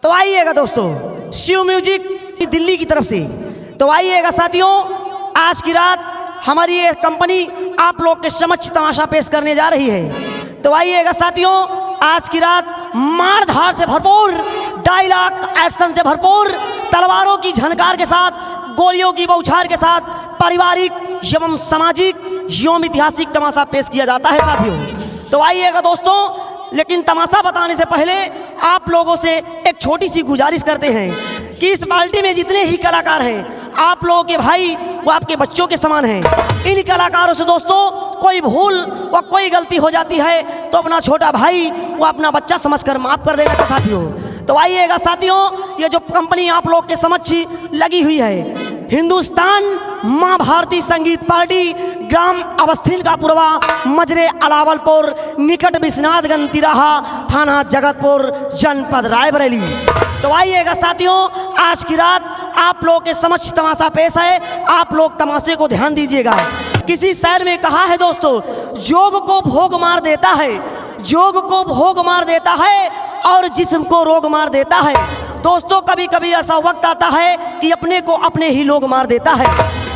तो आइएगा दोस्तों शिव म्यूजिक दिल्ली की तरफ से। तो आइएगा साथियों, आज की रात हमारी ये कंपनी आप लोग के समक्ष तमाशा पेश करने जा रही है। तो आइएगा साथियों, आज की रात मारधार से भरपूर, डायलॉग एक्शन से भरपूर, तलवारों की झनकार के साथ, गोलियों की बौछार के साथ पारिवारिक एवं सामाजिक एवं ऐतिहासिक तमाशा पेश किया जाता है साथियों। तो आइएगा दोस्तों, लेकिन तमाशा बताने से पहले आप लोगों से एक छोटी सी गुजारिश करते हैं कि इस पार्टी में जितने ही कलाकार हैं, आप लोगों के भाई वो आपके बच्चों के समान हैं। इन कलाकारों से दोस्तों कोई भूल व कोई गलती हो जाती है तो अपना छोटा भाई वो अपना बच्चा समझकर माफ कर देना साथियों। तो आइएगा साथियों, ये जो कंपनी आप लोग के समक्ष लगी हुई है, हिंदुस्तान माँ भारती संगीत पार्टी, ग्राम अवस्थिन का पूर्वा, मजरे अलावलपुर, निकट विश्वनाथगंज तिराहा, थाना जगतपुर, जनपद रायबरेली। तो आइएगा साथियों, आज की रात आप लोग के समक्ष तमाशा पेश है। आप लोग तमाशे को ध्यान दीजिएगा। किसी शायर में कहा है दोस्तों, जोग को भोग मार देता है, जोग को भोग मार देता है और जिस्म को रोग मार देता है। दोस्तों कभी कभी ऐसा वक्त आता है कि अपने को अपने ही लोग मार देता है।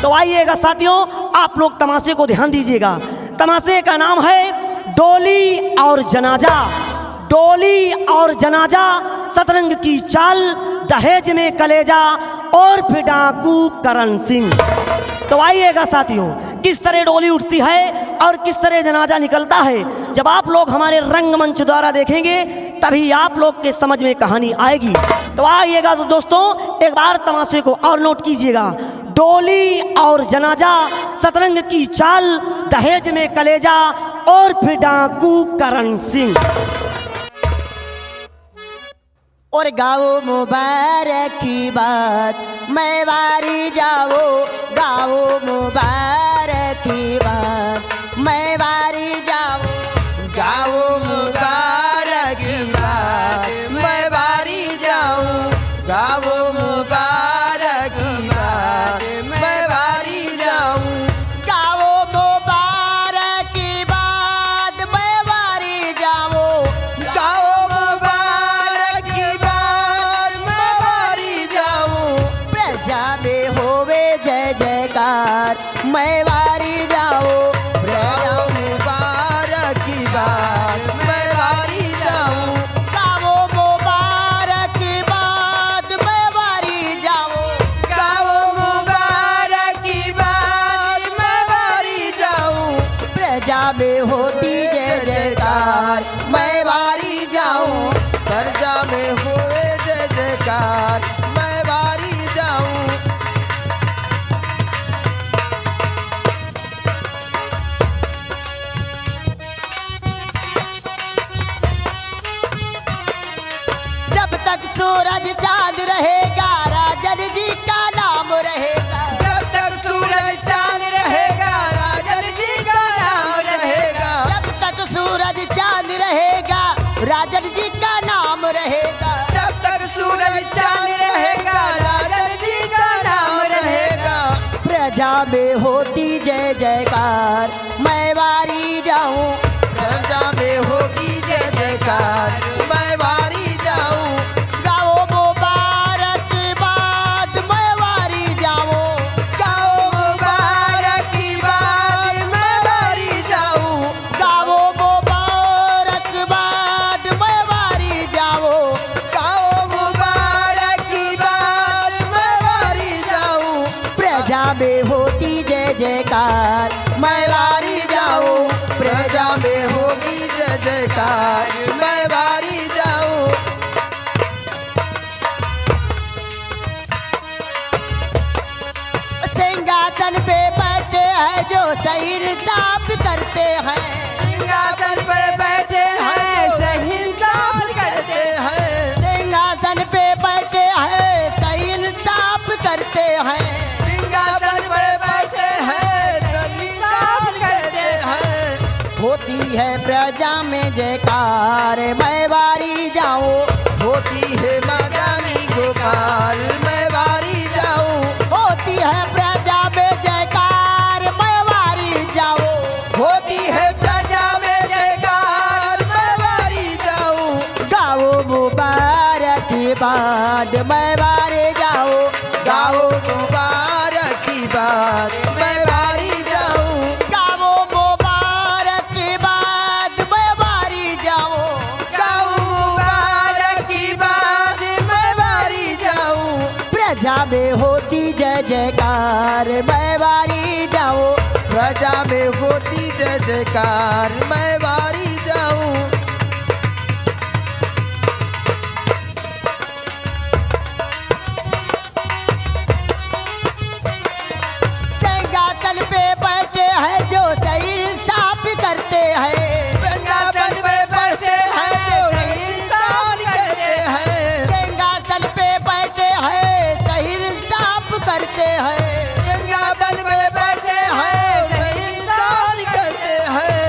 तो आइएगा साथियों, आप लोग तमाशे को ध्यान दीजिएगा। तमाशे का नाम है डोली और जनाजा। डोली और जनाजा, सतरंग की चाल, दहेज में कलेजा और फिर डाकू करण सिंह। तो आइएगा साथियों, किस तरह डोली उठती है और किस तरह जनाजा निकलता है, जब आप लोग हमारे रंगमंच द्वारा देखेंगे तभी आप लोग के समझ में कहानी आएगी। तो आइएगा तो दोस्तों, एक बार तमाशे को और नोट कीजिएगा। डोली और जनाजा, सतरंग की चाल, दहेज में कलेजा और फिर डाकू करण सिंह। और गाओ मुबारक की बात, मैं वारी जाओ, गाओ मुबारक की बात, मैं वारी जाओ, गाओ मुबारक की बात, मैं वारी जाऊं, गाओ मुबारक की बात, मैं वारी जाऊं, गाओ मुबारक की बात, मैं वारी जाओ, गाओ मुबारक की बात, मैं वारी जाऊं, प्रजा में होवे जय जयकार, मैं वारी जाओ, गाओ मुबारक की बात, मैं वारी जाऊं, गाओ मुबारक की बात, मैं वारी जाओ, गाओ मुबारक की बात, मैं वारी जाऊं, प्रजा में होती जय जयकार, मैं वारी जाऊं, प्रजा में हुए जय जयकार, मैं वारी जाऊं। जब तक सूरज चांद रहेगा, राजन जी का नाम रहेगा, जब तक सूरज चांद रहेगा, राजन जी का नाम रहेगा, जब तक सूरज चांद रहेगा, राजन जी का नाम रहेगा, जब तक सूरज चांद रहेगा, राजन जी का नाम रहेगा, प्रजा में होती जय जयकार, मैं वारी जाऊं, प्रजा में होगी जय जयकार, मैं वारी जाऊं, गाओ मुबारक की बात, मैं वारी जाऊं, गाओ मुबारक की बात, मैं वारी जाऊं, गाओ मुबारक की बात, मैं वारी जाऊं, गाओ मुबारक की बात, मैं वारी जाऊं, प्रजा में होती जय जयकार, मैं वारी जाऊं, प्रजा में होगी जय जयकार, मैं वारी जाऊं, सिंहासन पे बैठे हैं जो सही इंसाफ करते हैं, सिंहासन पे बैठे हैं जो सही इंसाफ करते हैं, सिंहासन पे बैठे हैं सही इंसाफ करते हैं, सिंहासन पे बैठे हैं सही इंसाफ करते हैं, होती है प्रजा में जयकार, मैं वारी जाऊं, होती है मदानी गोपाल, मैं वारी जाऊं, होती है प्रजा में जयकार, मैं वारी जाऊं, होती है प्रजा में जयकार, मैं वारी जाऊं, गाओ मुबारक की बाद मैं बारे जाओ, गाओ मुबारक की बात मैं बारी जाऊं, गाओ मुबारक की बात मैं बारी जाओ, गाओ मुबारक की बात मैं बारी जाऊं, प्रजा में होती जय जयकार मैं बारी जाओ, प्रजा में होती जय जयकार मैं बारी जाऊं, सिंहासन पे बैठे हैं जो सही इंसाफ करते हैं, वृंदावन में पढ़ते हैं जो इंसान कहते हैं, सिंहासन पे बैठे हैं सही इंसाफ करते हैं, वृंदावन में पढ़ते हैं इंसान कहते हैं,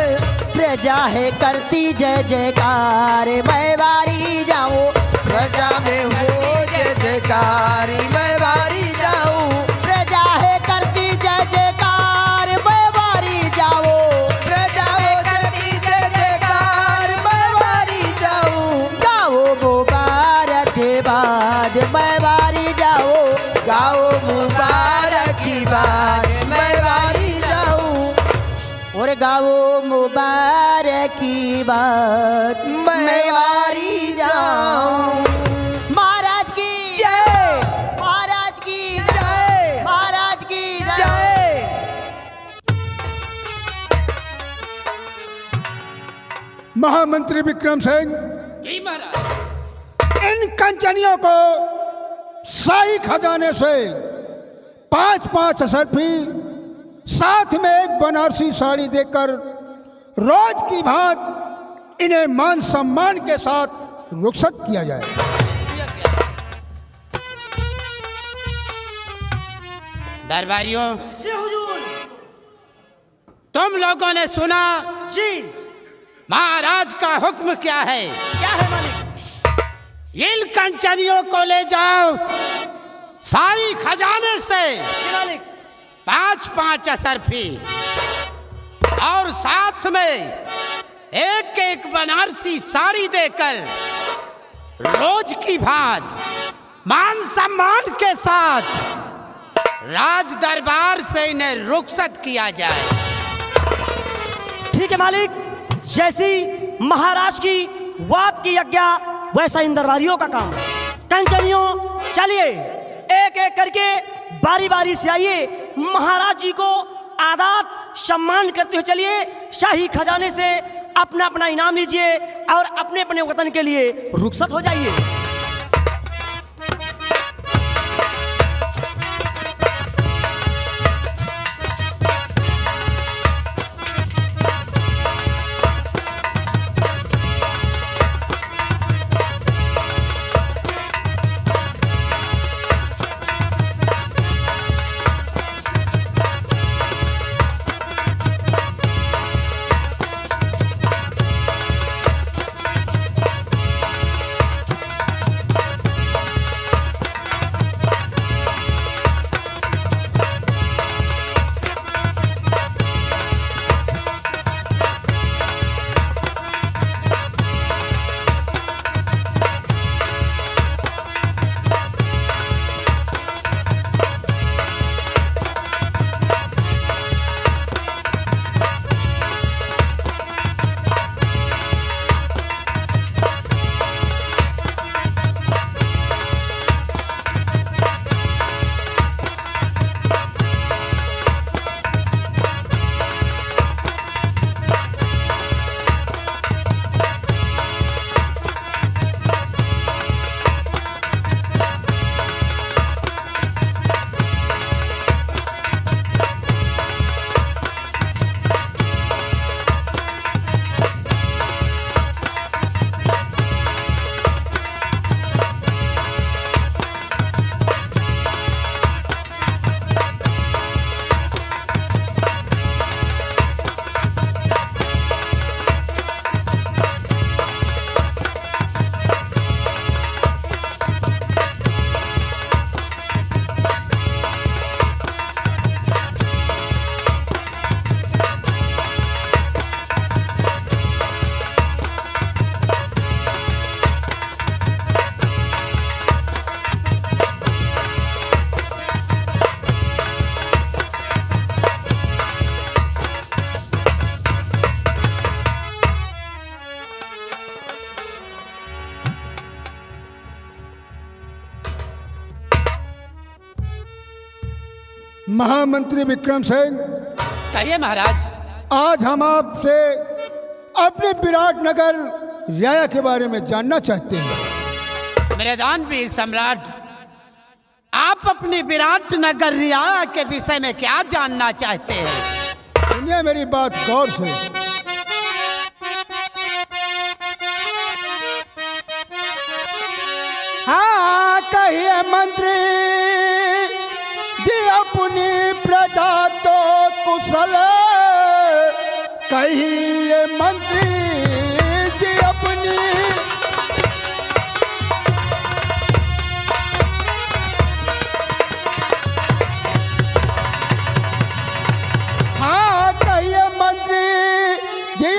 प्रजा है करती जय जयकार मैं बारी जाऊं, प्रजा में हो जय जयकारी मैं बारी जाऊं, प्रजा है करती जय जयकार मैं बारी जाऊं, प्रजा हो जगी जय जयकार मैं बारी जाऊं, गाओ मुबारक के बाद मैं बारी जाऊं, गाओ मुबारक की बात मैं बारी जाऊं, और गाओ मुबारक की बात मैं बारी जाऊं, महाराज की जय महाराज की जय महाराज की जय। महामंत्री विक्रम सिंह जी महाराज। इन कंचनियों को शाही खजाने से 5-5 असरफी साथ में एक बनारसी साड़ी देकर रोज की भांत इन्हें मान सम्मान के साथ रुखसत किया जाए। दरबारियों, जी हुजूर। तुम लोगों ने सुना जी महाराज का हुक्म क्या है? क्या है मालिक? इन कंचनियों को ले जाओ सारी खजाने से जी मालिक। 5-5 असरफी और साथ में एक एक बनारसी साड़ी देकर रोज की भांत मान सम्मान के साथ राज दरबार से इन्हें रुखसत किया जाए। ठीक है मालिक, जैसी महाराज की वाद की आज्ञा वैसा इन दरबारियों का काम। कंचनियों चलिए एक एक करके बारी बारी से आइए, महाराज जी को आदात सम्मान करते हुए चलिए, शाही खजाने से अपना अपना इनाम लीजिए और अपने अपने वतन के लिए रुखसत हो जाइए। महामंत्री विक्रम सिंह, कहिए महाराज। आज हम आपसे अपने विराटनगर रियाया के बारे में जानना चाहते हैं। मेरे दानवीर सम्राट, आप अपनी विराटनगर रियाया के विषय में क्या जानना चाहते हैं? सुनिए मेरी बात गौर से। हाँ, कहिए मंत्री जी अपनी प्रजा तो कुशल, कहिए मंत्री जी अपनी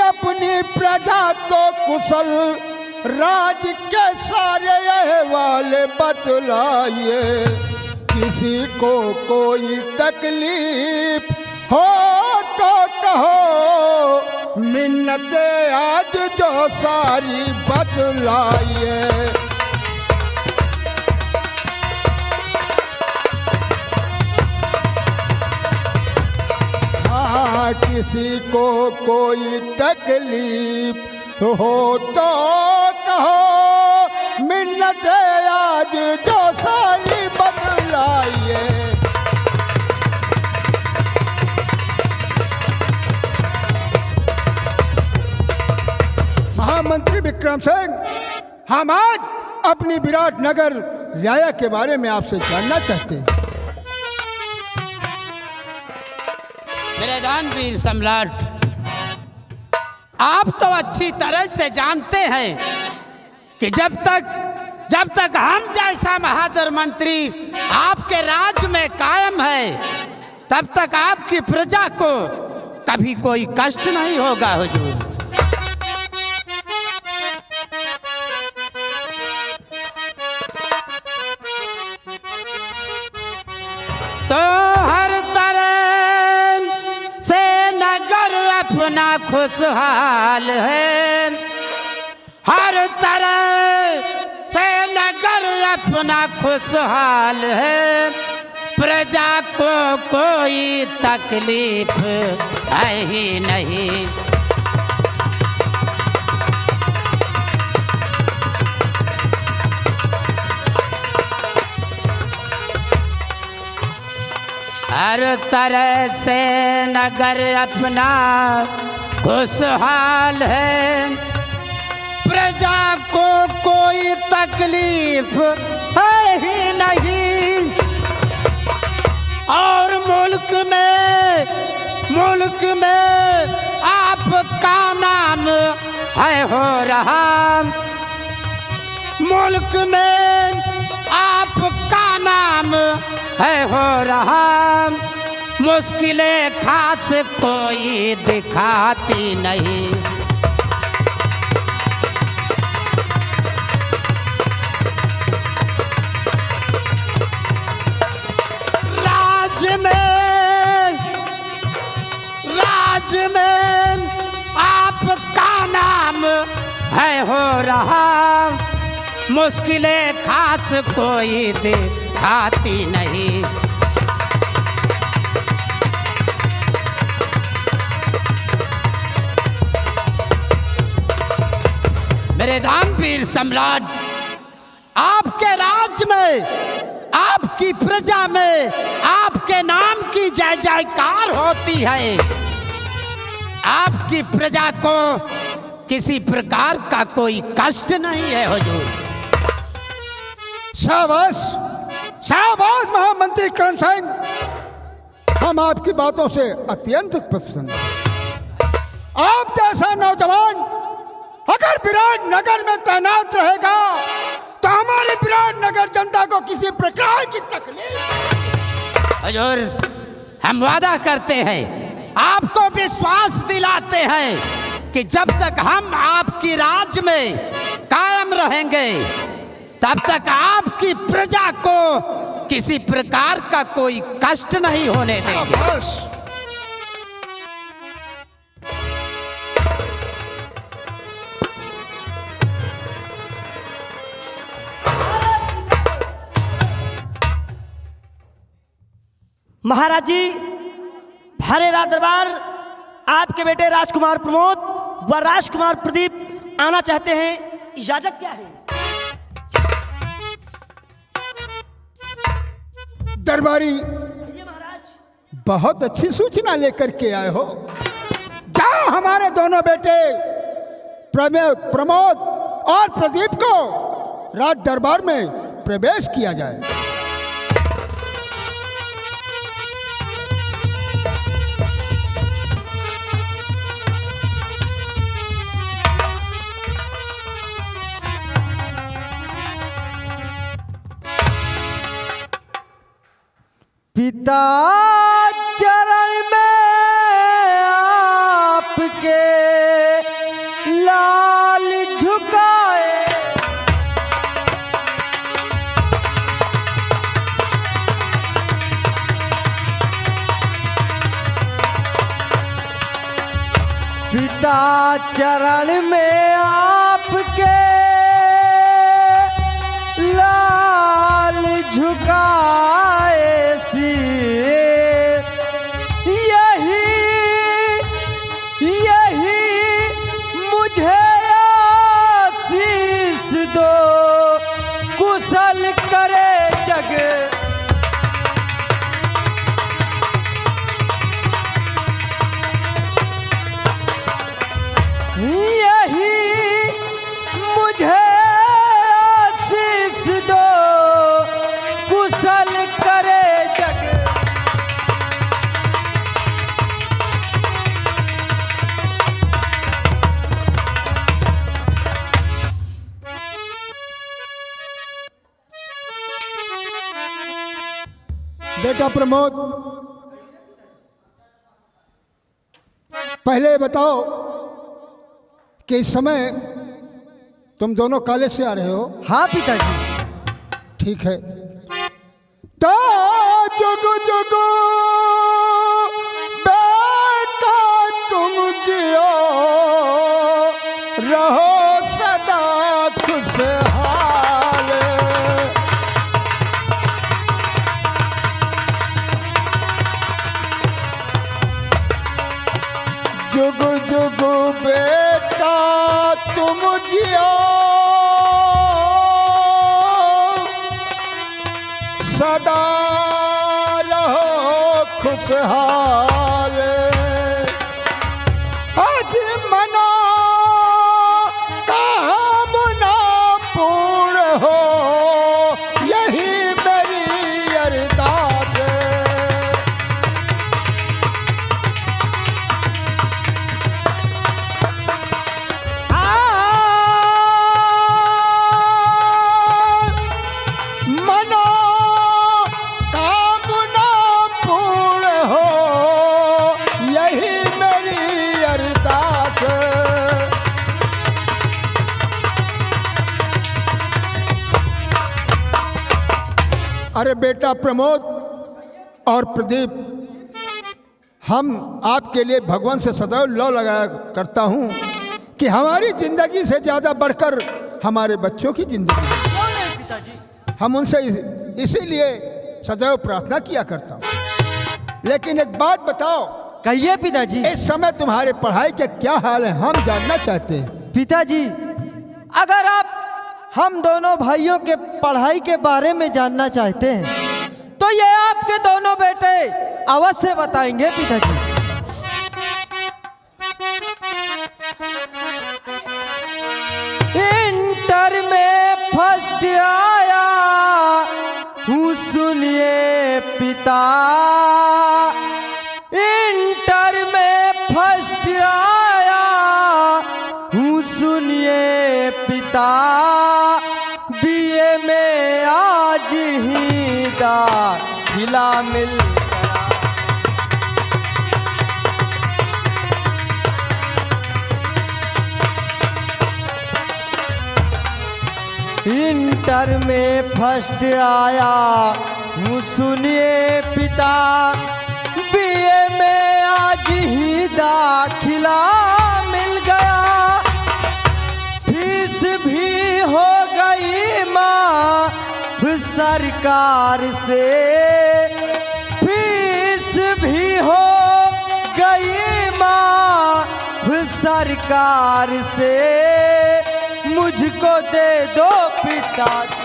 अपनी प्रजा तो कुशल, राज के सारे अहवाल बतलाइए। किसी को कोई तकलीफ हो तो कहो, मिन्नते आज जो सारी बतलाइए। किसी को कोई तकलीफ हो तो कहो, मिन्नत आज जो सारी बतलाइए। महामंत्री विक्रम सिंह, हम आज अपनी विराटनगर रियाया के बारे में आपसे जानना चाहते हैं। मेरे दानवीर सम्राट, आप तो अच्छी तरह से जानते हैं कि जब तक हम जैसा महादर मंत्री आपके राज्य में कायम है, तब तक आपकी प्रजा को कभी कोई कष्ट नहीं होगा हुजूर। तो हर तरह से नगर अपना खुशहाल है, हर तरह से नगर अपना खुशहाल है। प्रजा को कोई तकलीफ है ही नहीं। हर तरह से नगर अपना खुशहाल है, प्रजा को कोई तकलीफ है ही नहीं। और मुल्क में आपका नाम है हो रहा, मुल्क में आपका नाम है हो रहा। मुश्किलें खास कोई दिखाती नहीं। राज में आपका नाम है हो रहा, मुश्किलें खास कोई दिखाती नहीं। मेरे दानवीर सम्राट, आपके राज्य में, आपकी प्रजा में आपके नाम की जय जयकार होती है। आपकी प्रजा को किसी प्रकार का कोई कष्ट नहीं है हुजूर। शाबाश शाबाश महामंत्री करण सिंह, हम आपकी बातों से अत्यंत प्रसन्न हैं। आप जैसा नौजवान अगर विराटनगर में तैनात रहेगा तो हमारी विराटनगर जनता को किसी प्रकार की तकलीफ। हुजूर, हम वादा करते हैं, आपको विश्वास दिलाते हैं कि जब तक हम आपकी राज्य में कायम रहेंगे, तब तक आपकी प्रजा को किसी प्रकार का कोई कष्ट नहीं होने देंगे। महाराज जी, भरे रात दरबार आपके बेटे राजकुमार प्रमोद व राजकुमार प्रदीप आना चाहते हैं, इजाजत क्या है? दरबारी, महाराज बहुत अच्छी सूचना लेकर के आए हो। जाओ, हमारे दोनों बेटे प्रमोद और प्रदीप को राज दरबार में प्रवेश किया जाए। पिता चरण में आपके लाल झुकाए, पिता चरण में आपके लाल झुकाए शीश, यही मुझे आशीष दो, कुशल करे जग यही मुझे आशीष दो, कुशल करे जग। बेटा प्रमोद, पहले बताओ कि इस समय तुम दोनों कॉलेज से आ रहे हो? हाँ पिताजी। ठीक है। तो जुगु जुगु बेटा तुम जियो, रहो सदा खुशहाल। जुगु जुगु बेटा तुम जियो, सदा रहो खुशहाल। आज मनो कामना पूर्ण हो, यही मेरी अरदास। मनो कामना पूर्ण हो, यही मेरी अरदास। अरे बेटा प्रमोद और प्रदीप, हम आपके लिए भगवान से सदैव लौ लगाया करता हूँ कि हमारी जिंदगी से ज़्यादा बढ़कर हमारे बच्चों की जिंदगी है। हम उनसे इसीलिए सदैव प्रार्थना किया करता हूँ। लेकिन एक बात बताओ, कहिए पिताजी। इस समय तुम्हारे पढ़ाई के क्या हाल है, हम जानना चाहते हैं। पिताजी, अगर आप हम दोनों भाइयों के पढ़ाई के बारे में जानना चाहते हैं तो ये आपके दोनों बेटे अवश्य बताएंगे पिताजी। इंटर में फर्स्ट आया हूँ सुनिए पिता, इंटर में फर्स्ट आया हूँ सुनिए पिता, बीए में आज ही दाखिला मिल इंटर में फर्स्ट आया हूँ सुनिए पिता, बीए में आज ही दाखिला मिल गया, फीस भी हो गई माफ सरकार से, फीस सरकार से मुझको दे दो पिताजी।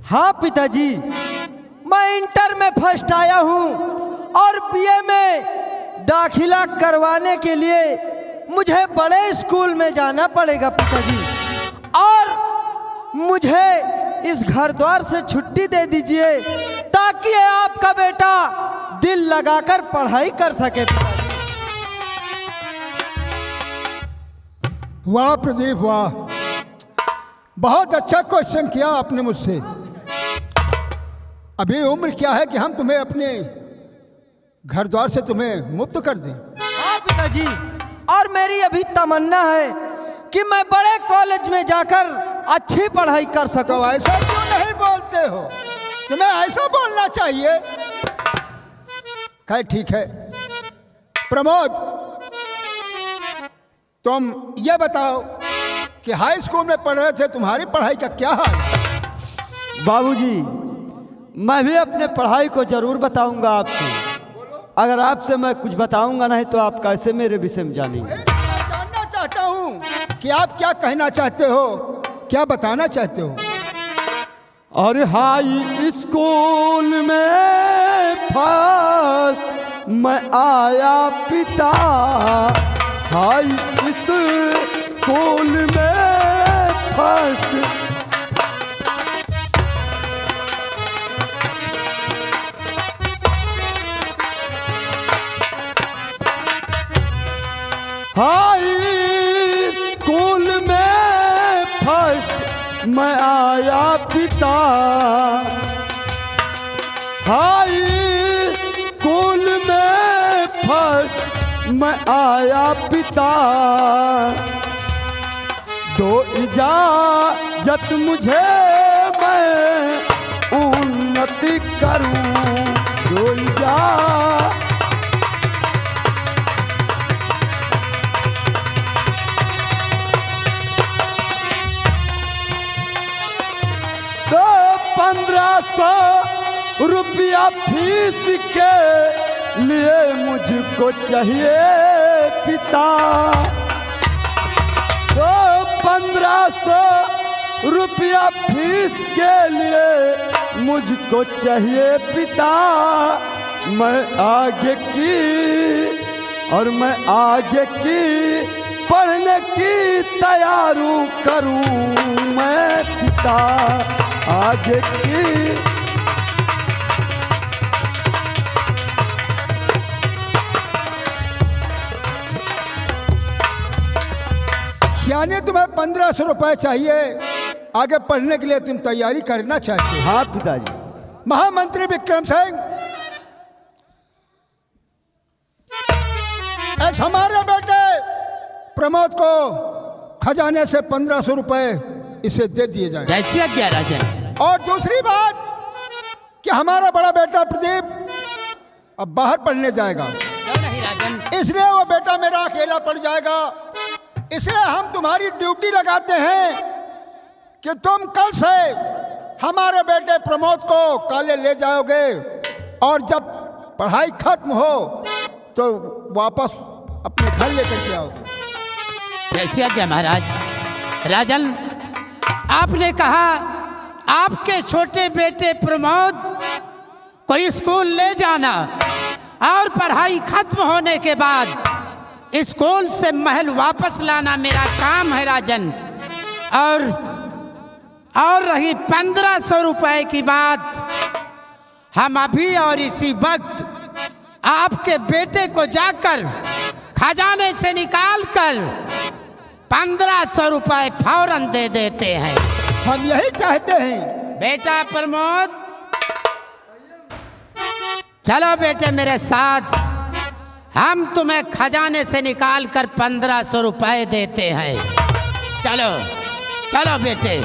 हाँ पिताजी, मैं इंटर में फर्स्ट आया हूँ और बीए में दाखिला करवाने के लिए मुझे बड़े स्कूल में जाना पड़ेगा पिताजी, और मुझे इस घर द्वार से छुट्टी दे दीजिए ताकि आपका बेटा दिल लगाकर पढ़ाई कर सके पिताजी। वाह प्रदीप वाह, बहुत अच्छा क्वेश्चन किया आपने मुझसे। अभी उम्र क्या है कि हम तुम्हें अपने घर द्वार से तुम्हें मुक्त कर दें? हाँ पिताजी, और मेरी अभी तमन्ना है कि मैं बड़े कॉलेज में जाकर अच्छी पढ़ाई कर सकूं। तो ऐसा क्यों नहीं बोलते हो? तुम्हें ऐसा बोलना चाहिए। खैर ठीक है प्रमोद, तुम ये बताओ कि हाई स्कूल में पढ़ रहे थे, तुम्हारी पढ़ाई का क्या हाल? बाबूजी, मैं भी अपने पढ़ाई को जरूर बताऊंगा आपसे। अगर आपसे मैं कुछ बताऊंगा नहीं तो आप कैसे मेरे विषय में जानेंगे? मैं जानना चाहता हूँ कि आप क्या कहना चाहते हो, क्या बताना चाहते हो? और हाई स्कूल में फर्स्ट मैं आया पिता, हाई स्कूल में फर्स्ट हाई स्कूल में फर्स्ट मैं आया पिता, हाई स्कूल में फर्स्ट मैं आया पिता। दो इजाजत मुझे मैं उन्नति करूं, दो इजाजत तो 1500 रुपया फीस के लिए मुझको चाहिए पिता, तो 1500 रुपया फीस के लिए मुझको चाहिए पिता। मैं आगे की और मैं आगे की पढ़ने की तैयारी करूं मैं पिता, आगे की। यानी तुम्हें 1500 रुपए चाहिए, आगे पढ़ने के लिए तुम तैयारी करना चाहते हो? हाँ पिताजी। महामंत्री विक्रम सिंह, ऐसे हमारे बेटे प्रमोद को खजाने से 1500 रुपए इसे दे दिए जाएं। जैसी आज्ञा राजन। और दूसरी बात कि हमारा बड़ा बेटा प्रदीप अब बाहर पढ़ने जाएगा, क्यों नहीं राजन? इसलिए वो बेटा मेरा अकेला पड़ जाएगा। इसलिए हम तुम्हारी ड्यूटी लगाते हैं कि तुम कल से हमारे बेटे प्रमोद को कॉलेज ले जाओगे, और जब पढ़ाई खत्म हो तो वापस अपने घर लेकर के आओगे। जैसी आज्ञा महाराज। राजन, आपने कहा आपके छोटे बेटे प्रमोद को स्कूल ले जाना और पढ़ाई खत्म होने के बाद स्कूल से महल वापस लाना मेरा काम है राजन। और रही 1500 रुपए की बात, हम अभी और इसी वक्त आपके बेटे को जाकर खजाने से निकाल कर 1500 रुपए फौरन दे देते हैं। हम यही चाहते हैं। बेटा प्रमोद, चलो बेटे मेरे साथ, हम तुम्हें खजाने से निकाल कर 1500 रुपए देते हैं। चलो चलो बेटे।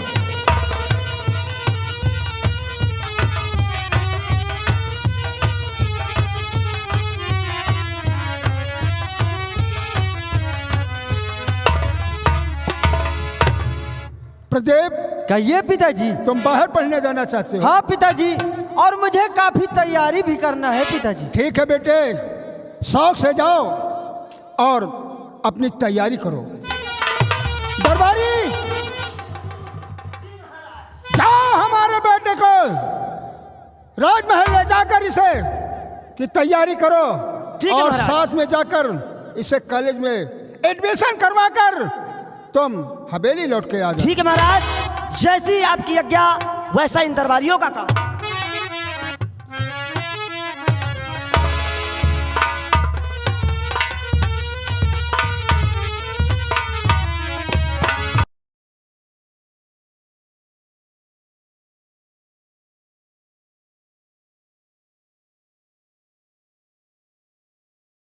प्रदीप, कहिए पिताजी। तुम बाहर पढ़ने जाना चाहते हो? हाँ पिताजी, और मुझे काफी तैयारी भी करना है पिताजी। ठीक है बेटे, शौक से जाओ और अपनी तैयारी करो। दरबारी, जाओ हमारे बेटे को राजमहल ले जाकर इसे की तैयारी करो ठीक है और महाराज। साथ में जाकर इसे कॉलेज में एडमिशन करवाकर तुम हवेली लौट के आ जाओ। ठीक है महाराज, जैसी आपकी आज्ञा वैसा इन दरबारियों का काम।